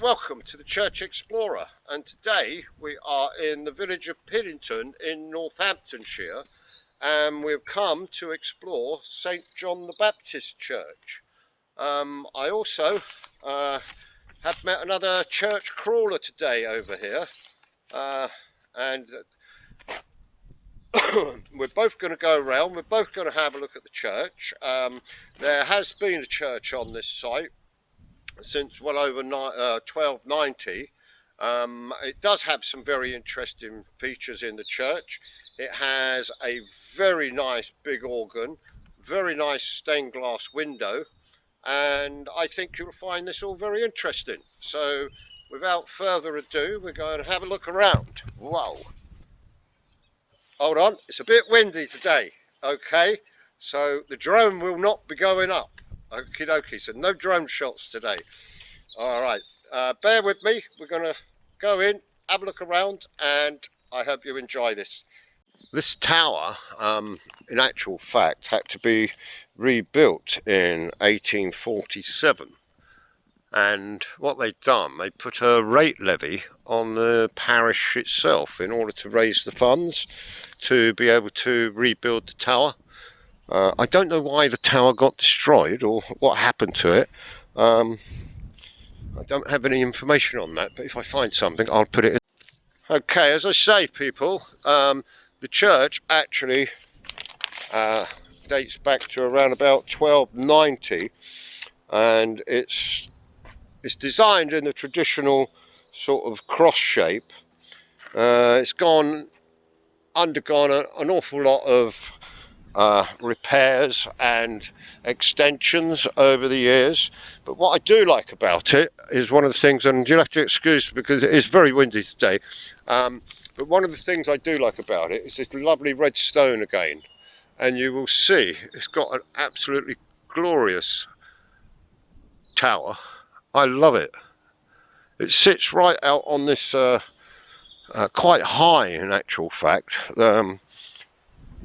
Welcome to the Church Explorer, and today we are in the village of Piddington in Northamptonshire, and we've come to explore St John the Baptist Church. I also have met another church crawler today over here, and we're both going to go around, we're both going to have a look at the church. There has been a church on this site since well over 1290. It does have some very interesting features in the church. It has a very nice big organ, very nice stained glass window, and I think you'll find this all very interesting. So without further ado, we're going to have a look around. Whoa. Hold on, it's a bit windy today. Okay, so the drone will not be going up. Okie dokie, so no drone shots today. All right, bear with me. We're going to go in, have a look around, and I hope you enjoy this. This tower, in actual fact, had to be rebuilt in 1847. And what they'd done, they put a rate levy on the parish itself in order to raise the funds to be able to rebuild the tower. I don't know why the tower got destroyed or what happened to it. I don't have any information on that, but if I find something, I'll put it in. Okay, as I say, people, the church actually dates back to around about 1290, and it's designed in the traditional sort of cross shape. It's undergone an awful lot of repairs and extensions over the years, but what I do like about it is one of the things, and you'll have to excuse because it is very windy today, but one of the things I do like about it is this lovely red stone again, and you will see it's got an absolutely glorious tower. I love it. It sits right out on this quite high in actual fact,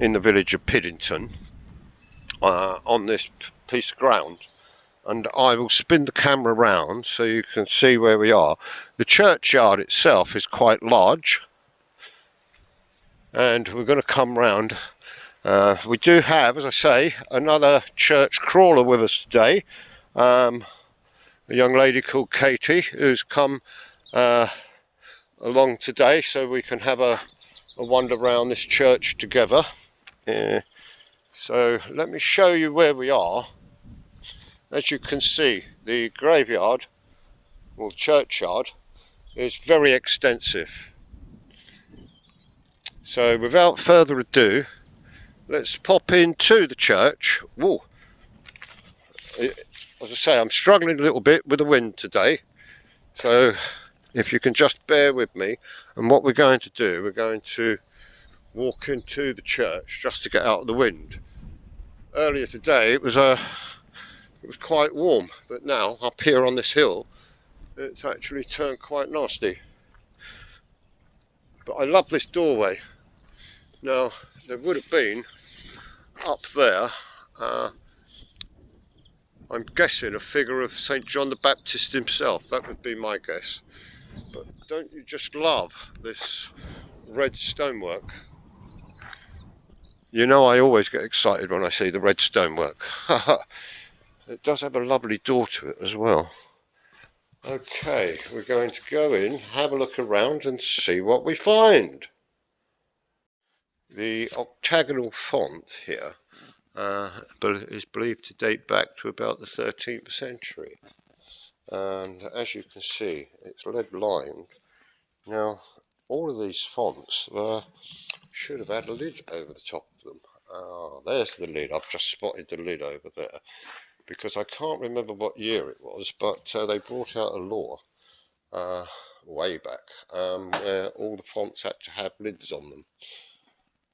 in the village of Piddington, on this piece of ground, and I will spin the camera around so you can see where we are. The churchyard itself is quite large, and we're going to come round. We do have, as I say, another church crawler with us today, a young lady called Katie, who's come along today so we can have a wander around this church together. So let me show you where we are. As you can see, the graveyard, or churchyard, is very extensive. So without further ado, let's pop into the church. Whoa. As I say, I'm struggling a little bit with the wind today, so if you can just bear with me. And what we're going to do, we're going to walk into the church just to get out of the wind. Earlier today it was quite warm, but now up here on this hill it's actually turned quite nasty. But I love this doorway. Now there would have been up there, I'm guessing, a figure of St John the Baptist himself. That would be my guess. But don't you just love this red stonework? You know, I always get excited when I see the red stonework. It does have a lovely door to it as well. Okay, we're going to go in, have a look around and see what we find. The octagonal font here is believed to date back to about the 13th century. And as you can see, it's lead lined. Now, all of these fonts should have had a lid over the top of them. Ah, there's the lid. I've just spotted the lid over there, because I can't remember what year it was, but they brought out a law way back where all the fonts had to have lids on them.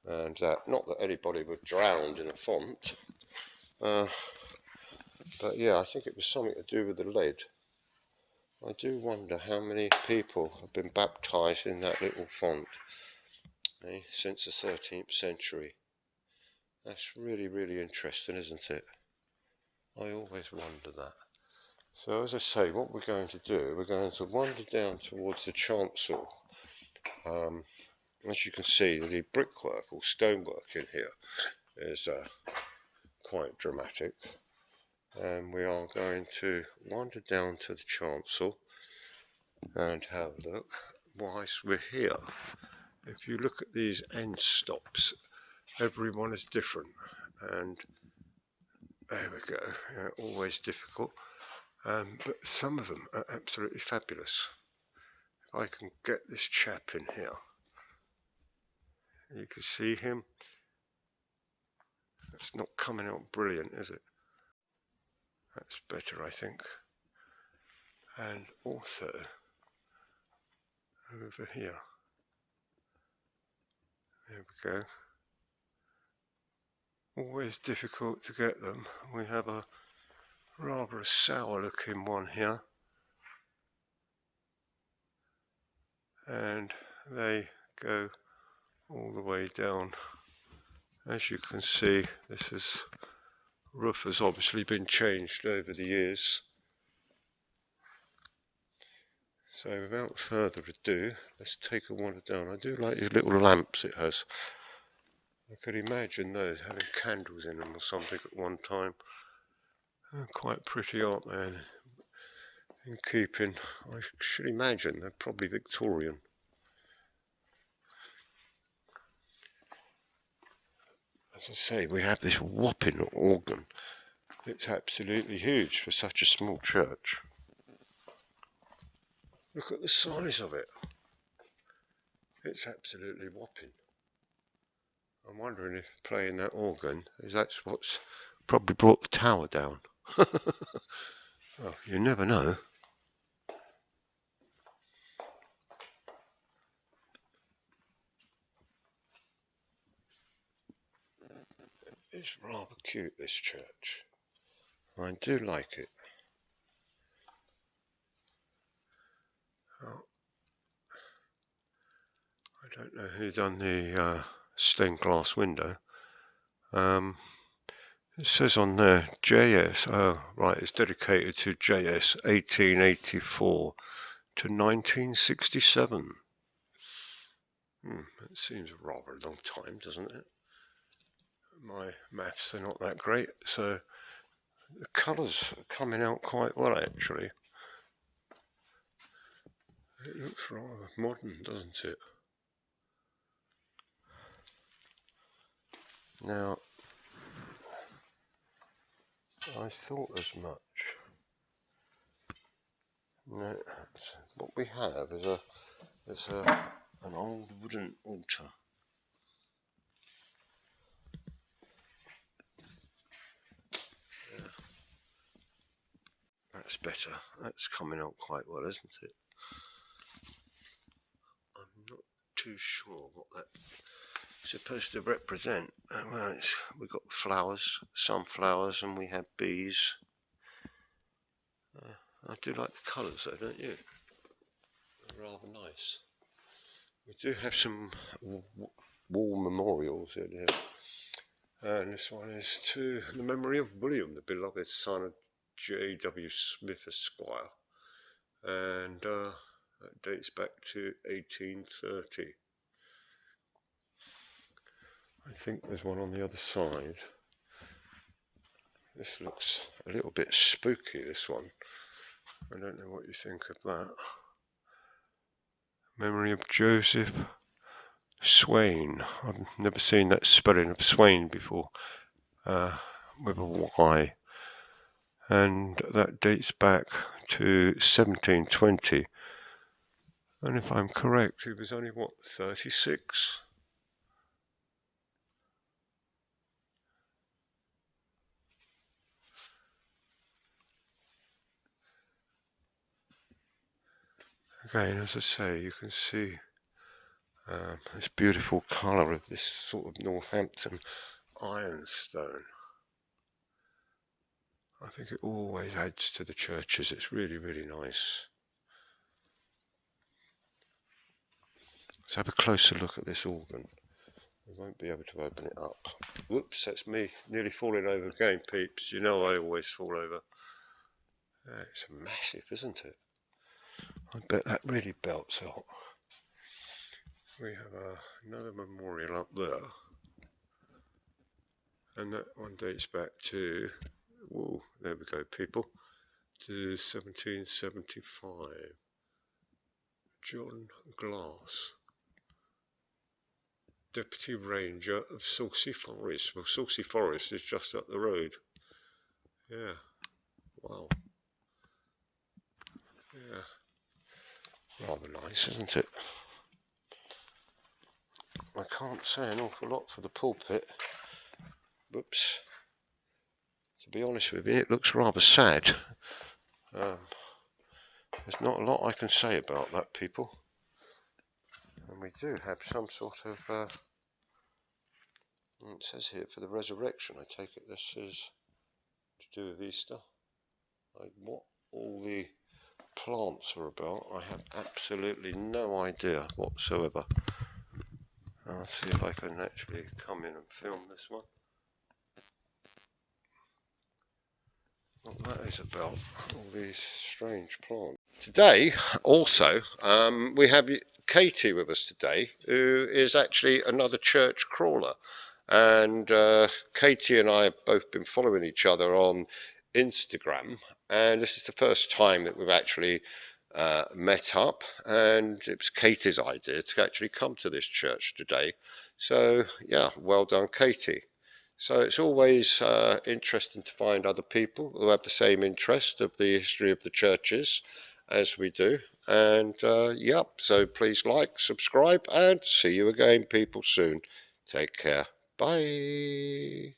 And not that anybody was drowned in a font, but yeah, I think it was something to do with the lead. I do wonder how many people have been baptised in that little font since the 13th century. That's really, really interesting, isn't it? I always wonder that. So as I say, what we're going to do, we're going to wander down towards the chancel. As you can see, the brickwork or stonework in here is quite dramatic. And we are going to wander down to the chancel and have a look whilst we're here. If you look at these end stops, everyone is different, and there we go. Always difficult, but some of them are absolutely fabulous. If I can get this chap in here, you can see him. It's not coming out brilliant, is it? That's better, I think. And also over here, there we go. Always difficult to get them. We have a rather sour looking one here, and they go all the way down. As you can see, roof has obviously been changed over the years. So without further ado, let's take a wander down. I do like these little lamps it has. I could imagine those having candles in them or something at one time. They're quite pretty, aren't they? In keeping, I should imagine they're probably Victorian. As I say, we have this whopping organ. It's absolutely huge for such a small church. Look at the size of it. It's absolutely whopping. I'm wondering if playing that organ is that's what's probably brought the tower down. Oh, you never know. It's rather cute, this church. I do like it. Oh, I don't know who done the stained glass window. It says on there JS. Oh, right, it's dedicated to JS 1884 to 1967. It seems a rather long time, doesn't it? My maths are not that great, so the colours are coming out quite well actually. It looks rather modern, doesn't it? Now, I thought as much. No, what we have is an old wooden altar. Yeah. That's better. That's coming out quite well, isn't it? I'm not too sure what that's supposed to represent. Well, we've got flowers, sunflowers, and we have bees. I do like the colours though, don't you? They're rather nice. We do have some wall memorials in here. And this one is to the memory of William, the beloved son of J.W. Smith Esquire. And that dates back to 1830. I think there's one on the other side. This looks a little bit spooky, this one. I don't know what you think of that. Memory of Joseph Swain. I've never seen that spelling of Swain before, with a Y. And that dates back to 1720. And if I'm correct, he was only, what, 36? Again, as I say, you can see this beautiful colour of this sort of Northampton ironstone. I think it always adds to the churches. It's really, really nice. Let's have a closer look at this organ. We won't be able to open it up. Whoops, that's me nearly falling over again, peeps. You know I always fall over. It's massive, isn't it? I bet that really belts out. We have another memorial up there, and that one dates back to, whoa, there we go people, to 1775. John Glass, Deputy Ranger of Saucy Forest. Well, Saucy Forest is just up the road. Yeah, wow. Yeah, rather nice, isn't it? I can't say an awful lot for the pulpit. Whoops. To be honest with you, it looks rather sad. There's not a lot I can say about that, people. And we do have some sort of, it says here for the resurrection. I take it this is to do with Easter. What all the plants are about, I have absolutely no idea whatsoever. I'll see if I can actually come in and film this one. What that is about, all these strange plants. Today also we have Katie with us today, who is actually another church crawler, and Katie and I have both been following each other on Instagram, and this is the first time that we've actually met up, and it was Katie's idea to actually come to this church today. So yeah, well done, Katie. So it's always interesting to find other people who have the same interest of the history of the churches as we do. And yep, so please like, subscribe, and see you again, people, soon. Take care. Bye.